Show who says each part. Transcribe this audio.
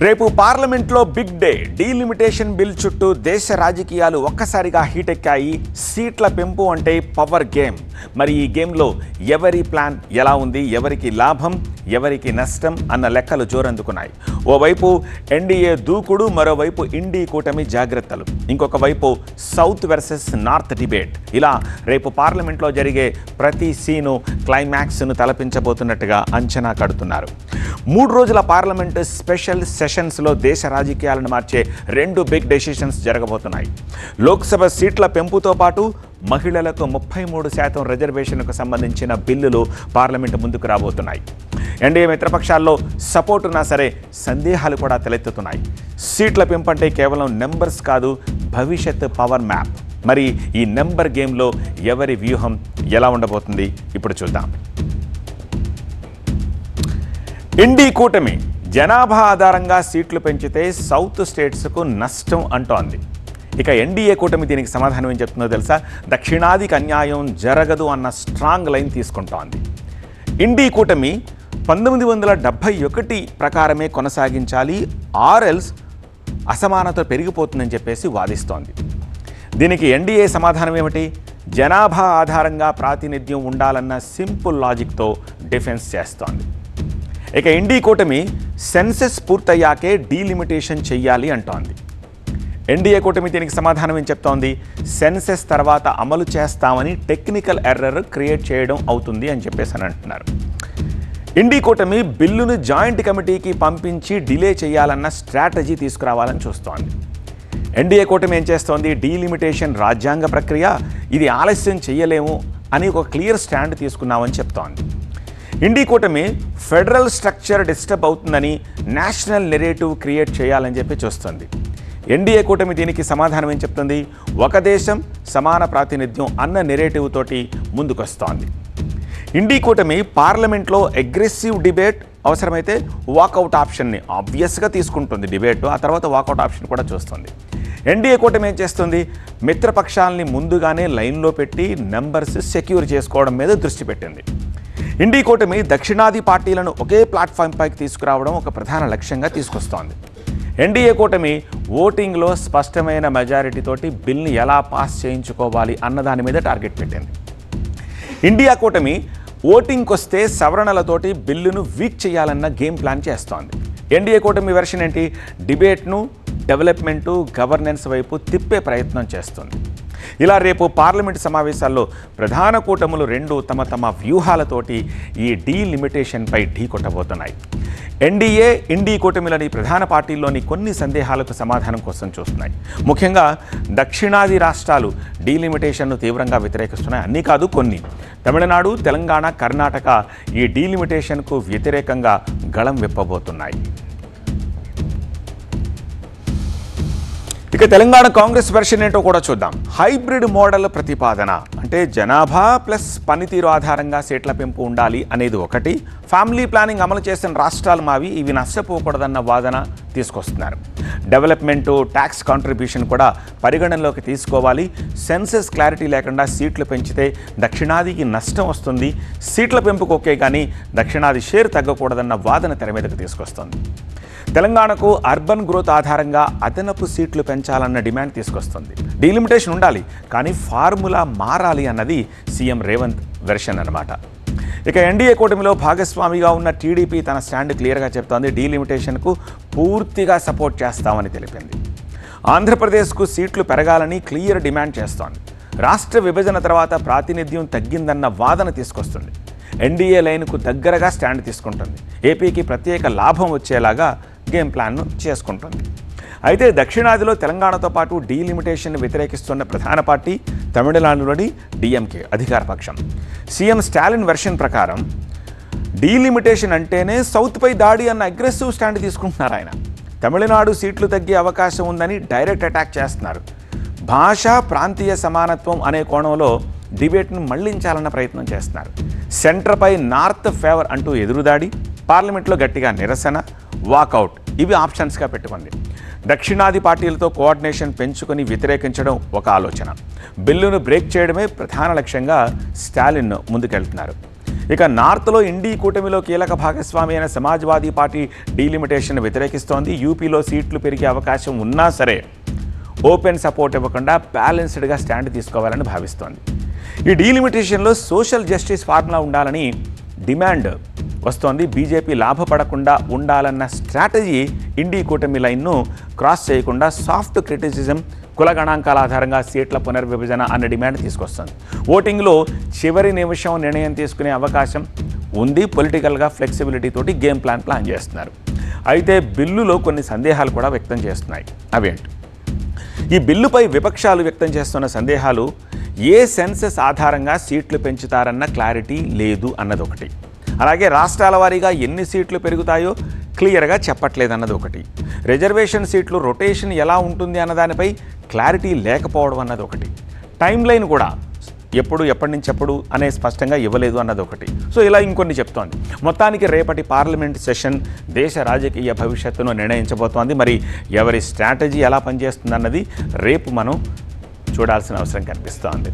Speaker 1: రేపు పార్లమెంట్లో big day. Delimitation bill చుట్టూ దేశ రాజకీయాలు ఒక్కసారిగా హీట్ ఎక్కాయి. సీట్ల పెంపు అంటే పవర్ గేమ్. మరి ఈ గేమ్లో ఎవరి ప్లాన్ ఎలా ఉంది, ఎవరికి లాభం, ఎవరికి నష్టం అన్న లెక్కలు జోరందుకున్నాయి. ఓవైపు ఎన్డీఏ దూకుడు, మరోవైపు ఇండీ కూటమి జాగ్రత్తలు, ఇంకొక వైపు సౌత్ వర్సెస్ నార్త్ డిబేట్. ఇలా రేపు పార్లమెంట్లో జరిగే ప్రతి సీను క్లైమాక్స్ను తలపించబోతున్నట్టుగా అంచనా కడుతున్నారు. 3 రోజుల పార్లమెంటు స్పెషల్ సెషన్స్లో దేశ రాజకీయాలను మార్చే 2 బిగ్ డెసిషన్స్ జరగబోతున్నాయి. లోక్సభ సీట్ల పెంపుతో పాటు మహిళలకు 33% రిజర్వేషన్కు సంబంధించిన బిల్లులు పార్లమెంటు ముందుకు రాబోతున్నాయి. ఎన్డీఏ మిత్రపక్షాల్లో సపోర్ట్ ఉన్నా సరే సందేహాలు కూడా తలెత్తుతున్నాయి. సీట్ల పెంపు అంటే కేవలం నెంబర్స్ కాదు, భవిష్యత్ పవర్ మ్యాప్. మరి ఈ నెంబర్ గేమ్లో ఎవరి వ్యూహం ఎలా ఉండబోతుంది ఇప్పుడు చూద్దాం. ఇండీ కూటమి జనాభా ఆధారంగా సీట్లు పెంచితే సౌత్ స్టేట్స్కు నష్టం అంటోంది. ఇక ఎన్డీఏ కూటమి దీనికి సమాధానం ఏం చెప్తుందో తెలుసా? దక్షిణాదికి అన్యాయం జరగదు అన్న స్ట్రాంగ్ లైన్ తీసుకుంటోంది. ఇండీ కూటమి 1971 ప్రకారమే కొనసాగించాలి, ఆర్ఎల్స్ అసమానత పెరిగిపోతుందని చెప్పేసి వాదిస్తోంది. దీనికి ఎన్డీఏ సమాధానం ఏమిటి? జనాభా ఆధారంగా ప్రాతినిధ్యం ఉండాలన్న సింపుల్ లాజిక్తో డిఫెన్స్ చేస్తోంది. ఇక ఇండీ కూటమి సెన్సెస్ పూర్తయ్యాకే డీలిమిటేషన్ చెయ్యాలి అంటోంది. ఎన్డీఏ కూటమి దీనికి సమాధానం ఏం చెప్తోంది? సెన్సెస్ తర్వాత అమలు చేస్తామని టెక్నికల్ ఎర్రర్ క్రియేట్ చేయడం అవుతుంది అని చెప్పేసి అని అంటున్నారు. ఇండీ కూటమి బిల్లును జాయింట్ కమిటీకి పంపించి డిలే చేయాలన్న స్ట్రాటజీ తీసుకురావాలని చూస్తోంది. ఎన్డీఏ కూటమి ఏం చేస్తోంది? డీలిమిటేషన్ రాజ్యాంగ ప్రక్రియ, ఇది ఆలస్యం చేయలేము అని ఒక క్లియర్ స్టాండ్ తీసుకున్నామని చెప్తోంది. ఇండీ కూటమి ఫెడరల్ స్ట్రక్చర్ డిస్టర్బ్ అవుతుందని నేషనల్ నెరేటివ్ క్రియేట్ చేయాలని చెప్పి చూస్తుంది. ఎన్డీఏ కూటమి దీనికి సమాధానం ఏం చెప్తుంది? ఒక దేశం సమాన ప్రాతినిధ్యం అన్న నెరేటివ్ తోటి ముందుకొస్తోంది. ఇండీ కూటమి పార్లమెంట్లో అగ్రెసివ్ డిబేట్, అవసరమైతే వాకౌట్ ఆప్షన్ని ఆబ్వియస్గా తీసుకుంటుంది. డిబేట్ ఆ తర్వాత వాకౌట్ ఆప్షన్ కూడా చూస్తుంది. ఎన్డీఏ కూటమి ఏం చేస్తుంది? మిత్రపక్షాలని ముందుగానే లైన్లో పెట్టి నెంబర్స్ సెక్యూర్ చేసుకోవడం మీద దృష్టి పెట్టింది. ఇండీ కూటమి దక్షిణాది పార్టీలను ఒకే ప్లాట్ఫామ్ పైకి తీసుకురావడం ఒక ప్రధాన లక్ష్యంగా తీసుకొస్తోంది. ఎన్డీఏ కూటమి ఓటింగ్లో స్పష్టమైన మెజారిటీతోటి బిల్ని ఎలా పాస్ చేయించుకోవాలి అన్నదాని మీద టార్గెట్ పెట్టింది. ఇండియా కూటమి ఓటింగ్కి వస్తే సవరణలతోటి బిల్లును వీక్ చేయాలన్న గేమ్ ప్లాన్ చేస్తోంది. ఎన్డీఏ కూటమి వెర్షన్ ఏంటి? డిబేట్ను డెవలప్మెంటు, గవర్నెన్స్ వైపు తిప్పే ప్రయత్నం చేస్తుంది. ఇలా రేపు పార్లమెంటు సమావేశాల్లో ప్రధాన కూటములు 2 తమ వ్యూహాలతోటి ఈ డీలిమిటేషన్పై ఢీ కొట్టబోతున్నాయి. ఎన్డీఏ, ఇండీ కూటమిలని ప్రధాన పార్టీల్లోని కొన్ని సందేహాలకు సమాధానం కోసం చూస్తున్నాయి. ముఖ్యంగా దక్షిణాది రాష్ట్రాలు డీలిమిటేషన్ను తీవ్రంగా వ్యతిరేకిస్తున్నాయి. అన్నీ కాదు, కొన్ని. తమిళనాడు, తెలంగాణ, కర్ణాటక ఈ డీలిమిటేషన్కు వ్యతిరేకంగా గళం విప్పబోతున్నాయి. ఇక తెలంగాణ కాంగ్రెస్ వెర్షన్ ఏంటో కూడా చూద్దాం. హైబ్రిడ్ మోడల్ ప్రతిపాదన అంటే జనాభా ప్లస్ పనితీరు ఆధారంగా సీట్ల పెంపు ఉండాలి అనేది ఒకటి. ఫ్యామిలీ ప్లానింగ్ అమలు చేసిన రాష్ట్రాలు మావి, ఇవి నష్టపోకూడదన్న వాదన తీసుకొస్తున్నారు. డెవలప్మెంటు, ట్యాక్స్ కాంట్రిబ్యూషన్ కూడా పరిగణనలోకి తీసుకోవాలి. సెన్సెస్ క్లారిటీ లేకుండా సీట్లు పెంచితే దక్షిణాదికి నష్టం వస్తుంది. సీట్ల పెంపుకు ఓకే, కానీ దక్షిణాది షేర్ తగ్గకూడదన్న వాదన తెర మీదకు తీసుకొస్తుంది. తెలంగాణకు అర్బన్ గ్రోత్ ఆధారంగా అదనపు సీట్లు పెంచాలన్న డిమాండ్ తీసుకొస్తుంది. డీలిమిటేషన్ ఉండాలి, కానీ ఫార్ములా మారాలి అన్నది సీఎం రేవంత్ వెర్షన్ అన్నమాట. ఇక ఎన్డీఏ కూటమిలో భాగస్వామిగా ఉన్న టీడీపీ తన స్టాండ్ క్లియర్గా చెప్తోంది. డీలిమిటేషన్కు పూర్తిగా సపోర్ట్ చేస్తామని తెలిపింది. ఆంధ్రప్రదేశ్కు సీట్లు పెరగాలని క్లియర్ డిమాండ్ చేస్తోంది. రాష్ట్ర విభజన తర్వాత ప్రాతినిధ్యం తగ్గిందన్న వాదన తీసుకొస్తుంది. ఎన్డీఏ లైన్కు దగ్గరగా స్టాండ్ తీసుకుంటుంది. ఏపీకి ప్రత్యేక లాభం వచ్చేలాగా గేమ్ ప్లాన్ను చేసుకుంటుంది. అయితే దక్షిణాదిలో తెలంగాణతో పాటు డీలిమిటేషన్ వ్యతిరేకిస్తున్న ప్రధాన పార్టీ తమిళనాడులోని డీఎంకే అధికార పక్షం. సీఎం స్టాలిన్ వెర్షన్ ప్రకారం డీలిమిటేషన్ అంటేనే సౌత్పై దాడి అన్న అగ్రెసివ్ స్టాండ్ తీసుకుంటున్నారు ఆయన. తమిళనాడు సీట్లు తగ్గే అవకాశం ఉందని డైరెక్ట్ అటాక్ చేస్తున్నారు. భాషా ప్రాంతీయ సమానత్వం అనే కోణంలో డిబేట్ను మళ్లించాలన్న ప్రయత్నం చేస్తున్నారు. సెంటర్పై నార్త్ ఫేవర్ అంటూ ఎదురుదాడి, పార్లమెంట్లో గట్టిగా నిరసన, వాకౌట్ ఇవి ఆప్షన్స్గా పెట్టుకుంది. దక్షిణాది పార్టీలతో కోఆర్డినేషన్ పెంచుకొని వ్యతిరేకించడం ఒక ఆలోచన. బిల్లును బ్రేక్ చేయడమే ప్రధాన లక్ష్యంగా స్టాలిన్ ముందుకెళ్తున్నారు. ఇక నార్త్లో ఇండీ కూటమిలో కీలక భాగస్వామి అయిన సమాజ్వాదీ పార్టీ డీలిమిటేషన్ వ్యతిరేకిస్తోంది. యూపీలో సీట్లు పెరిగే అవకాశం ఉన్నా సరే ఓపెన్ సపోర్ట్ ఇవ్వకుండా బ్యాలెన్స్డ్గా స్టాండ్ తీసుకోవాలని భావిస్తోంది. ఈ డీలిమిటేషన్లో సోషల్ జస్టిస్ ఫార్ములా ఉండాలని డిమాండ్ వస్తోంది. బీజేపీ లాభపడకుండా ఉండాలన్న స్ట్రాటజీ ఇండీ కూటమి లైన్ను క్రాస్ చేయకుండా సాఫ్ట్ క్రిటిసిజం, కుల గణాంకాల ఆధారంగా సీట్ల పునర్విభజన అన్న డిమాండ్ తీసుకొస్తుంది. ఓటింగ్లో చివరి నిమిషం నిర్ణయం తీసుకునే అవకాశం ఉంది. పొలిటికల్గా ఫ్లెక్సిబిలిటీ తోటి గేమ్ ప్లాన్ చేస్తున్నారు. అయితే బిల్లులో కొన్ని సందేహాలు కూడా వ్యక్తం చేస్తున్నాయి. అవేంటి? ఈ బిల్లుపై విపక్షాలు వ్యక్తం చేస్తున్న సందేహాలు ఏ సెన్సెస్ ఆధారంగా సీట్లు పెంచుతారన్న క్లారిటీ లేదు అన్నది ఒకటి. అలాగే రాష్ట్రాల వారీగా ఎన్ని సీట్లు పెరుగుతాయో క్లియర్గా చెప్పట్లేదన్నది ఒకటి. రిజర్వేషన్ సీట్లు రొటేషన్ ఎలా ఉంటుంది అన్నదానిపై క్లారిటీ లేకపోవడం అన్నది ఒకటి. టైం లైన్ కూడా ఎప్పటి నుంచి ఎప్పుడు అనే స్పష్టంగా ఇవ్వలేదు అన్నది ఒకటి. సో ఇలా ఇంకొన్ని చెప్తోంది. మొత్తానికి రేపటి పార్లమెంట్ సెషన్ దేశ రాజకీయ భవిష్యత్తును నిర్ణయించబోతోంది. మరి ఎవరి స్ట్రాటజీ ఎలా పనిచేస్తుంది అన్నది రేపు మనం చూడాల్సిన అవసరం కనిపిస్తోంది.